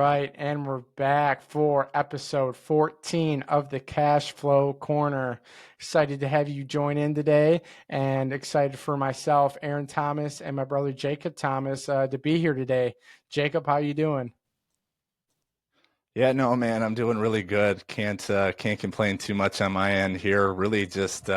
right, and we're back for episode 14 of the Cash Flow Corner. Excited to have you join in today, and excited for myself, Aaron Thomas, and my brother Jacob Thomas to be here today. Jacob, how you doing? Yeah, no, man, I'm doing really good. Can't complain too much on my end here. Really just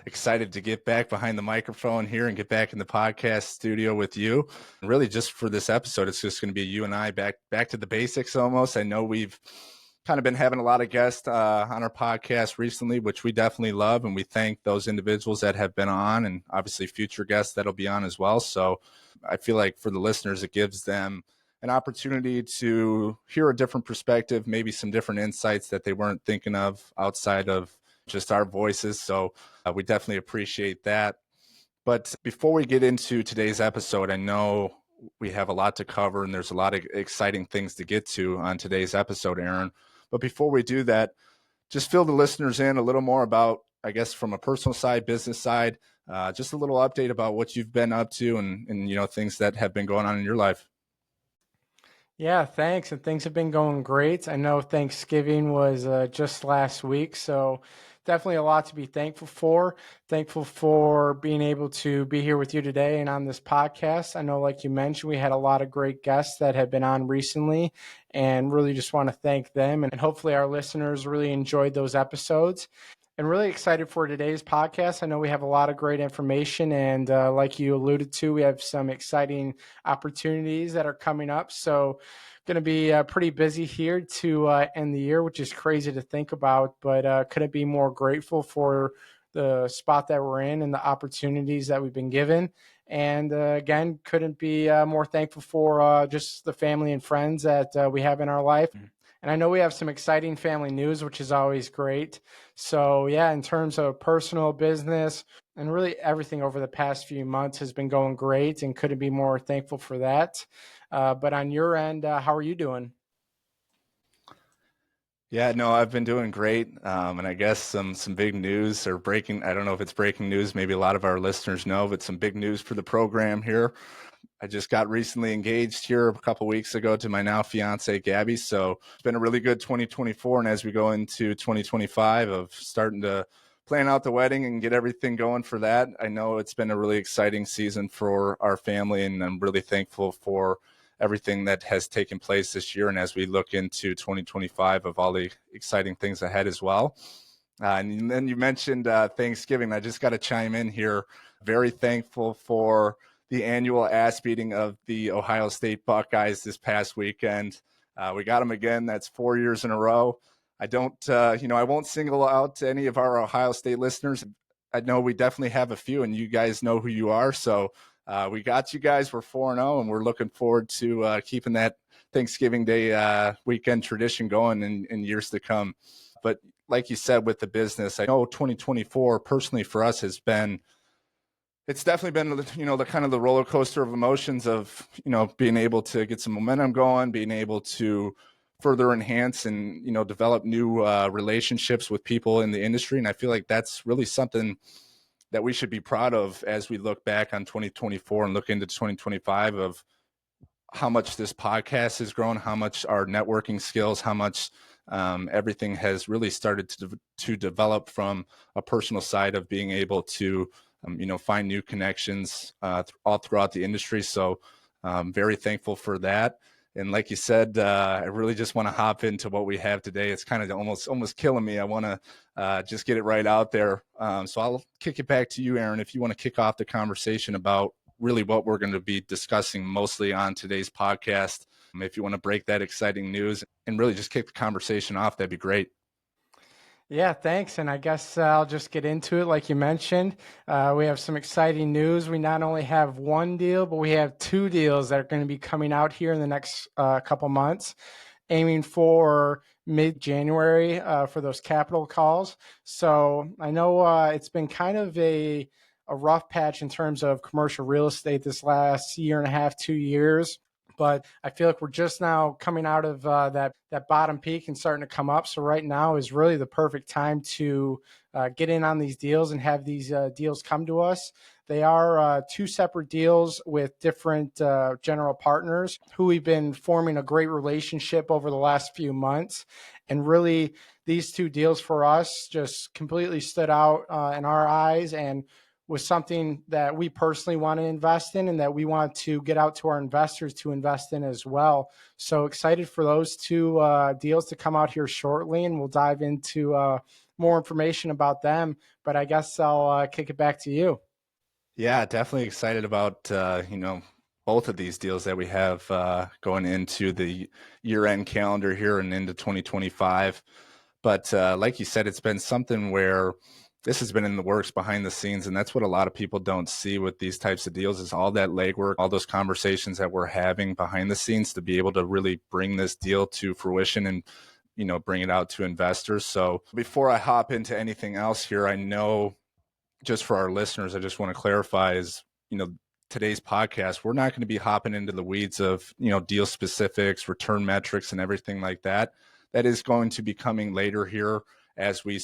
excited to get back behind the microphone here and get back in the podcast studio with you. And really just for this episode, it's just going to be you and I back to the basics almost. I know we've kind of been having a lot of guests on our podcast recently, which we definitely love, and we thank those individuals that have been on and obviously future guests that'll be on as well. So I feel like for the listeners, it gives them an opportunity to hear a different perspective, maybe some different insights that they weren't thinking of outside of just our voices. So we definitely appreciate that. But before we get into today's episode, I know we have a lot to cover and there's a lot of exciting things to get to on today's episode, Aaron. But before we do that, just fill the listeners in a little more about, I guess, from a personal side, business side, just a little update about what you've been up to and things that have been going on in your life. Yeah, thanks. And things have been going great. I know Thanksgiving was just last week, so definitely a lot to be thankful for. Thankful for being able to be here with you today and on this podcast. I know, like you mentioned, we had a lot of great guests that have been on recently, and really just want to thank them. And hopefully, our listeners really enjoyed those episodes. And really excited for today's podcast. I know we have a lot of great information, and like you alluded to, we have some exciting opportunities that are coming up. So, going to be pretty busy here to end the year, which is crazy to think about. But couldn't be more grateful for the spot that we're in and the opportunities that we've been given. And again, couldn't be more thankful for just the family and friends that we have in our life. And I know we have some exciting family news, which is always great. So, yeah, in terms of personal business and really everything over the past few months has been going great and couldn't be more thankful for that. But on your end, how are you doing? Yeah, no, I've been doing great. And I guess some big news or breaking, I don't know if it's breaking news, maybe a lot of our listeners know, but some big news for the program here. I just got recently engaged here a couple weeks ago to my now fiance, Gabby. So it's been a really good 2024. And as we go into 2025 of starting to plan out the wedding and get everything going for that, I know it's been a really exciting season for our family. And I'm really thankful for everything that has taken place this year. And as we look into 2025 of all the exciting things ahead as well. And then you mentioned Thanksgiving. I just got to chime in here. Very thankful for the annual ass beating of the Ohio State Buckeyes this past weekend. We got them again. That's 4 years in a row. I don't, I won't single out any of our Ohio State listeners. I know we definitely have a few, and you guys know who you are. So we got you guys. We're 4-0, and we're looking forward to keeping that Thanksgiving Day weekend tradition going in years to come. But like you said, with the business, I know 2024 personally for us has been, it's definitely been, the kind of the roller coaster of emotions of, being able to get some momentum going, being able to further enhance and, develop new relationships with people in the industry. And I feel like that's really something that we should be proud of as we look back on 2024 and look into 2025 of how much this podcast has grown, how much our networking skills, how much everything has really started to develop from a personal side of being able to find new connections all throughout the industry. So very thankful for that. And like you said, I really just want to hop into what we have today. It's kind of almost killing me. I want to just get it right out there. So I'll kick it back to you, Aaron, if you want to kick off the conversation about really what we're going to be discussing mostly on today's podcast. If you want to break that exciting news and really just kick the conversation off, that'd be great. Yeah, thanks. And I guess I'll just get into it. Like you mentioned, we have some exciting news. We not only have one deal, but we have two deals that are going to be coming out here in the next couple months, aiming for mid-January for those capital calls. So I know it's been kind of a rough patch in terms of commercial real estate this last year and a half, 2 years. but I feel like we're just now coming out of that bottom peak and starting to come up. So right now is really the perfect time to get in on these deals and have these deals come to us. They are two separate deals with different general partners who we've been forming a great relationship over the last few months. And really, these two deals for us just completely stood out in our eyes and was something that we personally want to invest in and that we want to get out to our investors to invest in as well. So excited for those two deals to come out here shortly, and we'll dive into more information about them. But I guess I'll kick it back to you. Yeah, definitely excited about both of these deals that we have going into the year-end calendar here and into 2025. But like you said, it's been something where this has been in the works behind the scenes, and that's what a lot of people don't see with these types of deals is all that legwork, all those conversations that we're having behind the scenes to be able to really bring this deal to fruition and bring it out to investors. So before I hop into anything else here, I know just for our listeners, I just want to clarify is, today's podcast, we're not going to be hopping into the weeds of, deal specifics, return metrics, and everything like that. That is going to be coming later here as we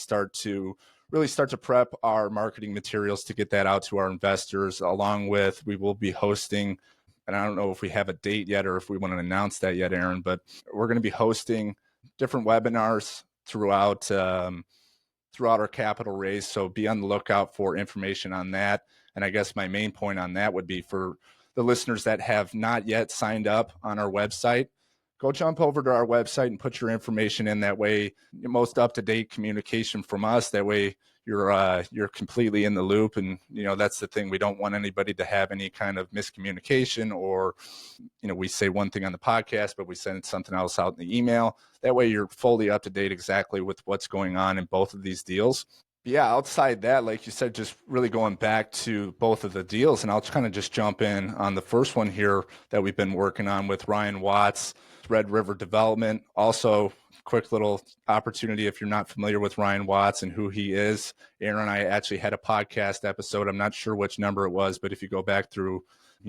really start to prep our marketing materials to get that out to our investors, along with we will be hosting, and I don't know if we have a date yet or if we want to announce that yet, Aaron, but we're going to be hosting different webinars throughout our capital raise. So be on the lookout for information on that. And I guess my main point on that would be for the listeners that have not yet signed up on our website, go jump over to our website and put your information in. That way, most up-to-date communication from us. That way, you're completely in the loop. And that's the thing. We don't want anybody to have any kind of miscommunication, or we say one thing on the podcast, but we send something else out in the email. That way, you're fully up to date exactly with what's going on in both of these deals. But yeah, outside that, like you said, just really going back to both of the deals, and I'll kind of just jump in on the first one here that we've been working on with Ryan Watts, Red River Development. Also, quick little opportunity if you're not familiar with Ryan Watts and who he is. Aaron and I actually had a podcast episode. I'm not sure which number it was, but if you go back through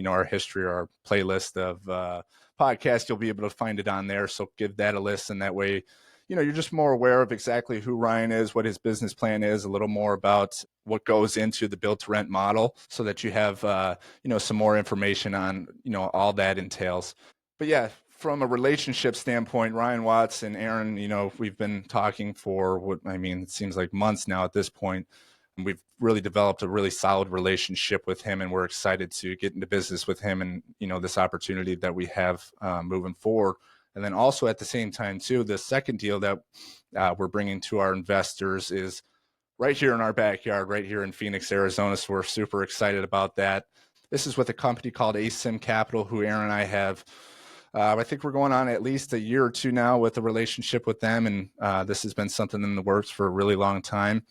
our history or our playlist of podcasts, you'll be able to find it on there. So give that a listen. That way, you're just more aware of exactly who Ryan is, what his business plan is, a little more about what goes into the build to rent model, so that you have, some more information on, all that entails. But yeah, from a relationship standpoint, Ryan Watts and Aaron, we've been talking for it seems like months now at this point. And we've really developed a really solid relationship with him, and we're excited to get into business with him and, this opportunity that we have moving forward. And then also at the same time, too, the second deal that we're bringing to our investors is right here in our backyard, right here in Phoenix, Arizona. So we're super excited about that. This is with a company called ASIM Capital, who Aaron and I have. I think we're going on at least a year or two now with a relationship with them. And this has been something in the works for a really long time.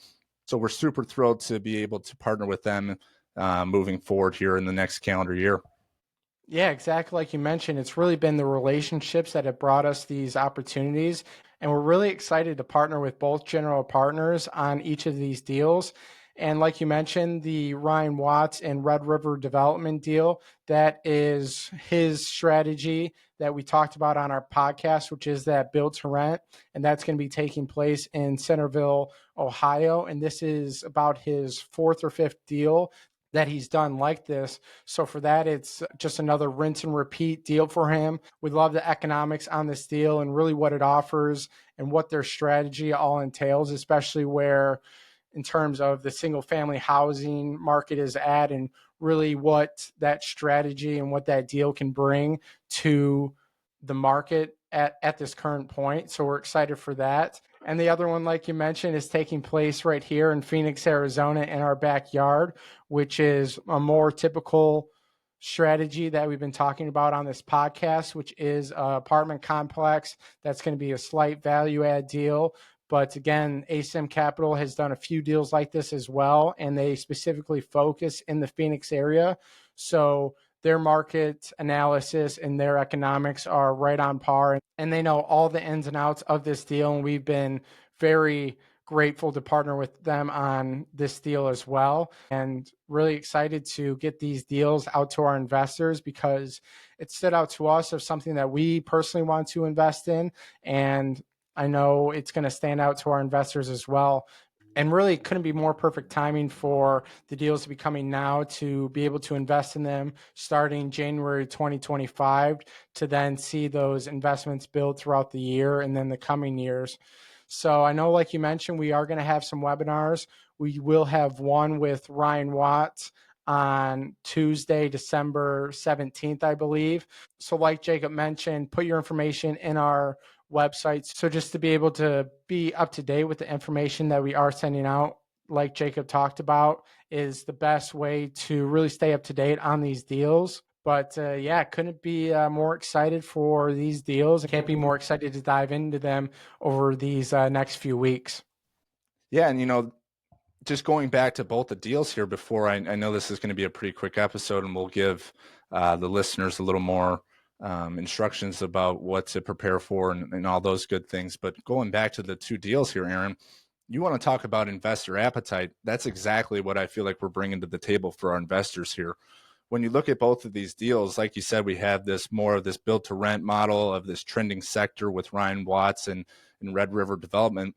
So we're super thrilled to be able to partner with them moving forward here in the next calendar year. Yeah, exactly. Like you mentioned, it's really been the relationships that have brought us these opportunities. And we're really excited to partner with both general partners on each of these deals. And like you mentioned, the Ryan Watts and Red River development deal, that is his strategy that we talked about on our podcast, which is that build to rent. And that's going to be taking place in Centerville, Ohio. And this is about his fourth or fifth deal that he's done like this. So for that, it's just another rinse and repeat deal for him. We love the economics on this deal and really what it offers and what their strategy all entails, especially where in terms of the single family housing market is at, and really what that strategy and what that deal can bring to the market at this current point. So we're excited for that. And the other one, like you mentioned, is taking place right here in Phoenix, Arizona, in our backyard, which is a more typical strategy that we've been talking about on this podcast, which is an apartment complex that's going to be a slight value add deal. But again, ASIM Capital has done a few deals like this as well, and they specifically focus in the Phoenix area. So their market analysis and their economics are right on par, and they know all the ins and outs of this deal. And we've been very grateful to partner with them on this deal as well, and really excited to get these deals out to our investors because it stood out to us of something that we personally want to invest in. And I know it's going to stand out to our investors as well. And really couldn't be more perfect timing for the deals to be coming now to be able to invest in them starting January 2025 to then see those investments build throughout the year and then the coming years. So I know, like you mentioned, we are going to have some webinars. We will have one with Ryan Watts on Tuesday, December 17th, I believe. So, like Jacob mentioned, put your information in our website. So, just to be able to be up to date with the information that we are sending out, like Jacob talked about, is the best way to really stay up to date on these deals. But yeah, couldn't be more excited for these deals. Can't be more excited to dive into them over these next few weeks. Yeah, and just going back to both the deals here before, I know this is going to be a pretty quick episode, and we'll give the listeners a little more instructions about what to prepare for and all those good things. But going back to the two deals here, Aaron, you want to talk about investor appetite. That's exactly what I feel like we're bringing to the table for our investors here. When you look at both of these deals, like you said, we have this more of this build to rent model of this trending sector with Ryan Watts and Red River Development.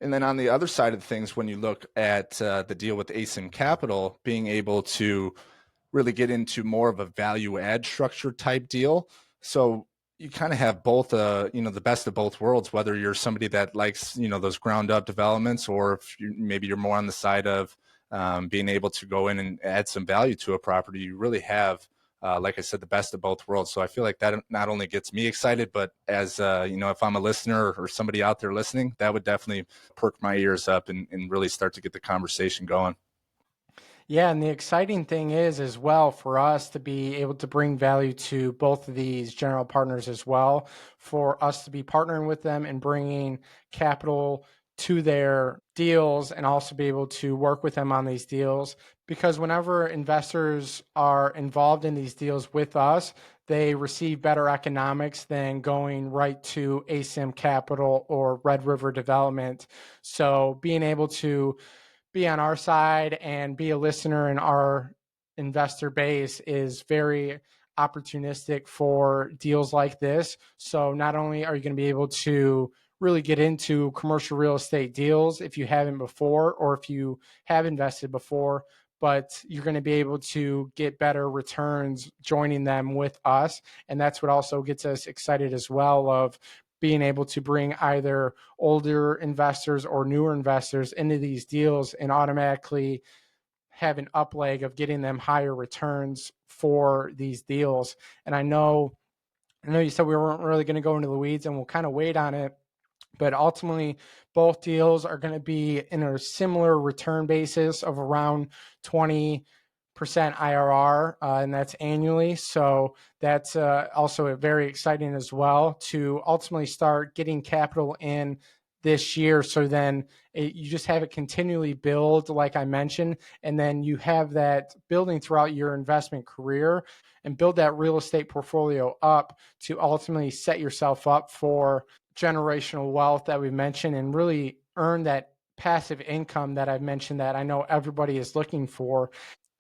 And then on the other side of things, when you look at the deal with ASIM Capital, being able to really get into more of a value add structure type deal. So you kind of have both, the best of both worlds, whether you're somebody that likes, those ground up developments, or if maybe you're more on the side of being able to go in and add some value to a property. You really have, like I said, the best of both worlds. So I feel like that not only gets me excited, but as if I'm a listener or somebody out there listening, that would definitely perk my ears up and really start to get the conversation going. Yeah, and the exciting thing is as well for us to be able to bring value to both of these general partners as well, for us to be partnering with them and bringing capital to their deals and also be able to work with them on these deals. Because whenever investors are involved in these deals with us, they receive better economics than going right to ASIM Capital or Red River Development. So being able to be on our side and be a listener in our investor base is very opportunistic for deals like this. So not only are you going to be able to really get into commercial real estate deals if you haven't before or if you have invested before, but you're going to be able to get better returns joining them with us. And that's what also gets us excited as well of being able to bring either older investors or newer investors into these deals and automatically have an up leg of getting them higher returns for these deals. And I know you said we weren't really going to go into the weeds and we'll kind of wait on it, but ultimately both deals are going to be in a similar return basis of around 20% IRR, and that's annually. So that's also very exciting as well to ultimately start getting capital in this year. So then you just have it continually build, like I mentioned, and then you have that building throughout your investment career and build that real estate portfolio up to ultimately set yourself up for generational wealth that we mentioned and really earn that passive income that I've mentioned that I know everybody is looking for.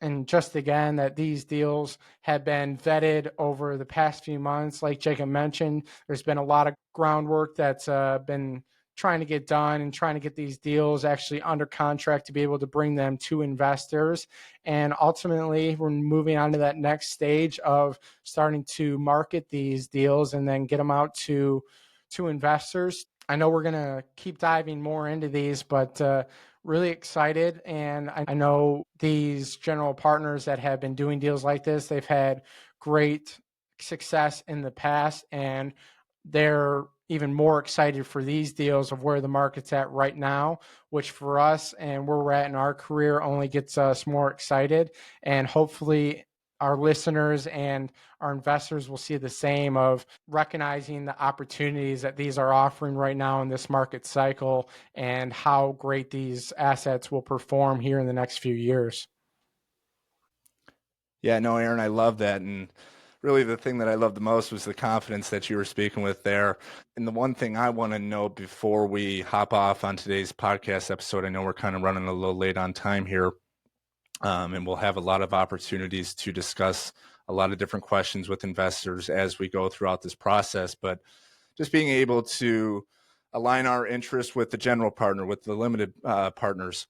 And just again, that these deals have been vetted over the past few months. Like Jacob mentioned, there's been a lot of groundwork that's been trying to get done and trying to get these deals actually under contract to be able to bring them to investors. And ultimately, we're moving on to that next stage of starting to market these deals and then get them out to investors. I know we're going to keep diving more into these, but really excited. And I know these general partners that have been doing deals like this, they've had great success in the past, and they're even more excited for these deals of where the market's at right now, which for us and where we're at in our career only gets us more excited. And hopefully, our listeners and our investors will see the same of recognizing the opportunities that these are offering right now in this market cycle and how great these assets will perform here in the next few years. Yeah, no, Aaron, I love that. And really the thing that I loved the most was the confidence that you were speaking with there. And the one thing I want to know before we hop off on today's podcast episode, I know we're kind of running a little late on time here, and we'll have a lot of opportunities to discuss a lot of different questions with investors as we go throughout this process. But just being able to align our interests with the general partner, with the limited partners,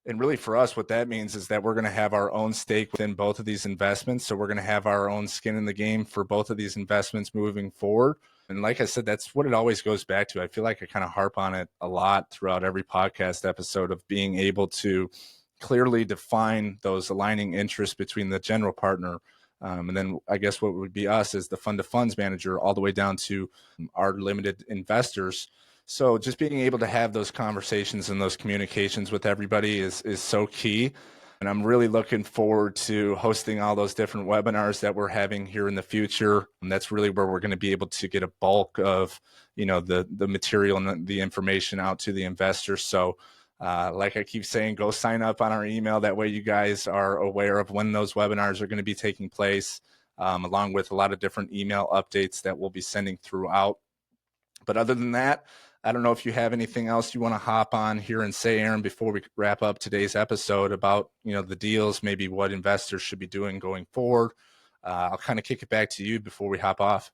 and really for us, what that means is that we're going to have our own stake within both of these investments. So we're going to have our own skin in the game for both of these investments moving forward. And like I said, that's what it always goes back to. I feel like I kind of harp on it a lot throughout every podcast episode of being able to clearly define those aligning interests between the general partner. And then I guess what would be us as the fund of funds manager, all the way down to our limited investors. So just being able to have those conversations and those communications with everybody is so key. And I'm really looking forward to hosting all those different webinars that we're having here in the future. And that's really where we're going to be able to get a bulk of, the material and the information out to the investors. So like I keep saying, go sign up on our email. That way you guys are aware of when those webinars are going to be taking place, along with a lot of different email updates that we'll be sending throughout. But other than that, I don't know if you have anything else you want to hop on here and say, Aaron, before we wrap up today's episode about, the deals, maybe what investors should be doing going forward. I'll kind of kick it back to you before we hop off.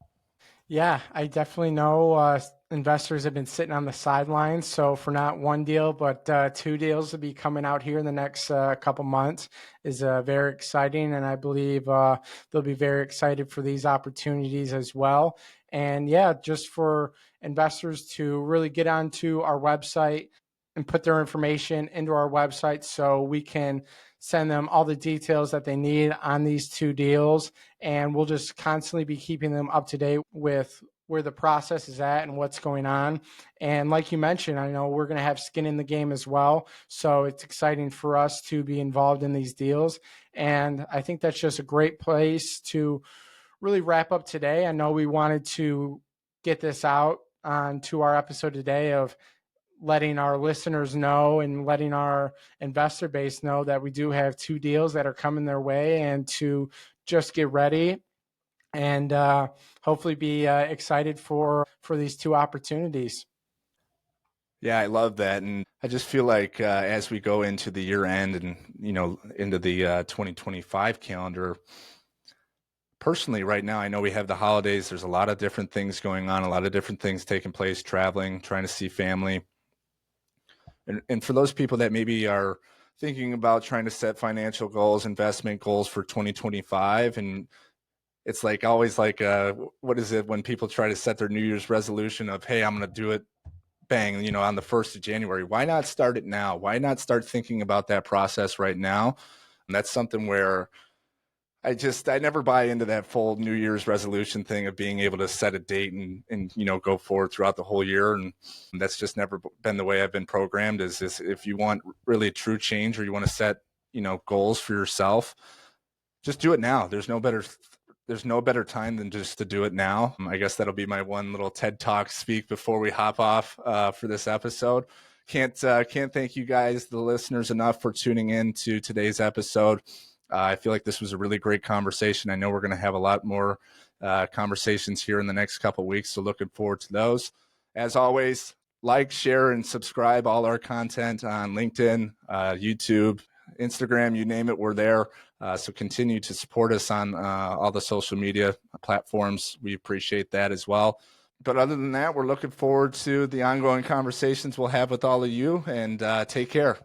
Yeah, I definitely know investors have been sitting on the sidelines. So for not one deal, but two deals to be coming out here in the next couple months is very exciting. And I believe they'll be very excited for these opportunities as well. And yeah, just for investors to really get onto our website and put their information into our website so we can send them all the details that they need on these two deals, and we'll just constantly be keeping them up to date with where the process is at and what's going on. And like you mentioned, I know we're going to have skin in the game as well, so it's exciting for us to be involved in these deals. And I think that's just a great place to really wrap up today. I know we wanted to get this out onto our episode today of letting our listeners know and letting our investor base know that we do have two deals that are coming their way, and to just get ready and hopefully be excited for these two opportunities. Yeah, I love that. And I just feel like as we go into the year end and, into the 2025 calendar, personally, right now, I know we have the holidays. There's a lot of different things going on, a lot of different things taking place, traveling, trying to see family. And for those people that maybe are thinking about trying to set financial goals, investment goals for 2025, and it's like always like, what is it when people try to set their New Year's resolution of, hey, I'm going to do it bang, on the 1st of January. Why not start it now? Why not start thinking about that process right now? And that's something where I never buy into that full New Year's resolution thing of being able to set a date and go forward throughout the whole year. And that's just never been the way I've been programmed is if you want really true change or you want to set, goals for yourself, just do it now. There's no better time than just to do it now. I guess that'll be my one little TED Talk speak before we hop off for this episode. Can't thank you guys, the listeners, enough for tuning in to today's episode. I feel like this was a really great conversation. I know we're going to have a lot more conversations here in the next couple of weeks, so looking forward to those. As always, like, share, and subscribe all our content on LinkedIn, YouTube, Instagram, you name it, we're there. So continue to support us on all the social media platforms. We appreciate that as well. But other than that, we're looking forward to the ongoing conversations we'll have with all of you, and take care.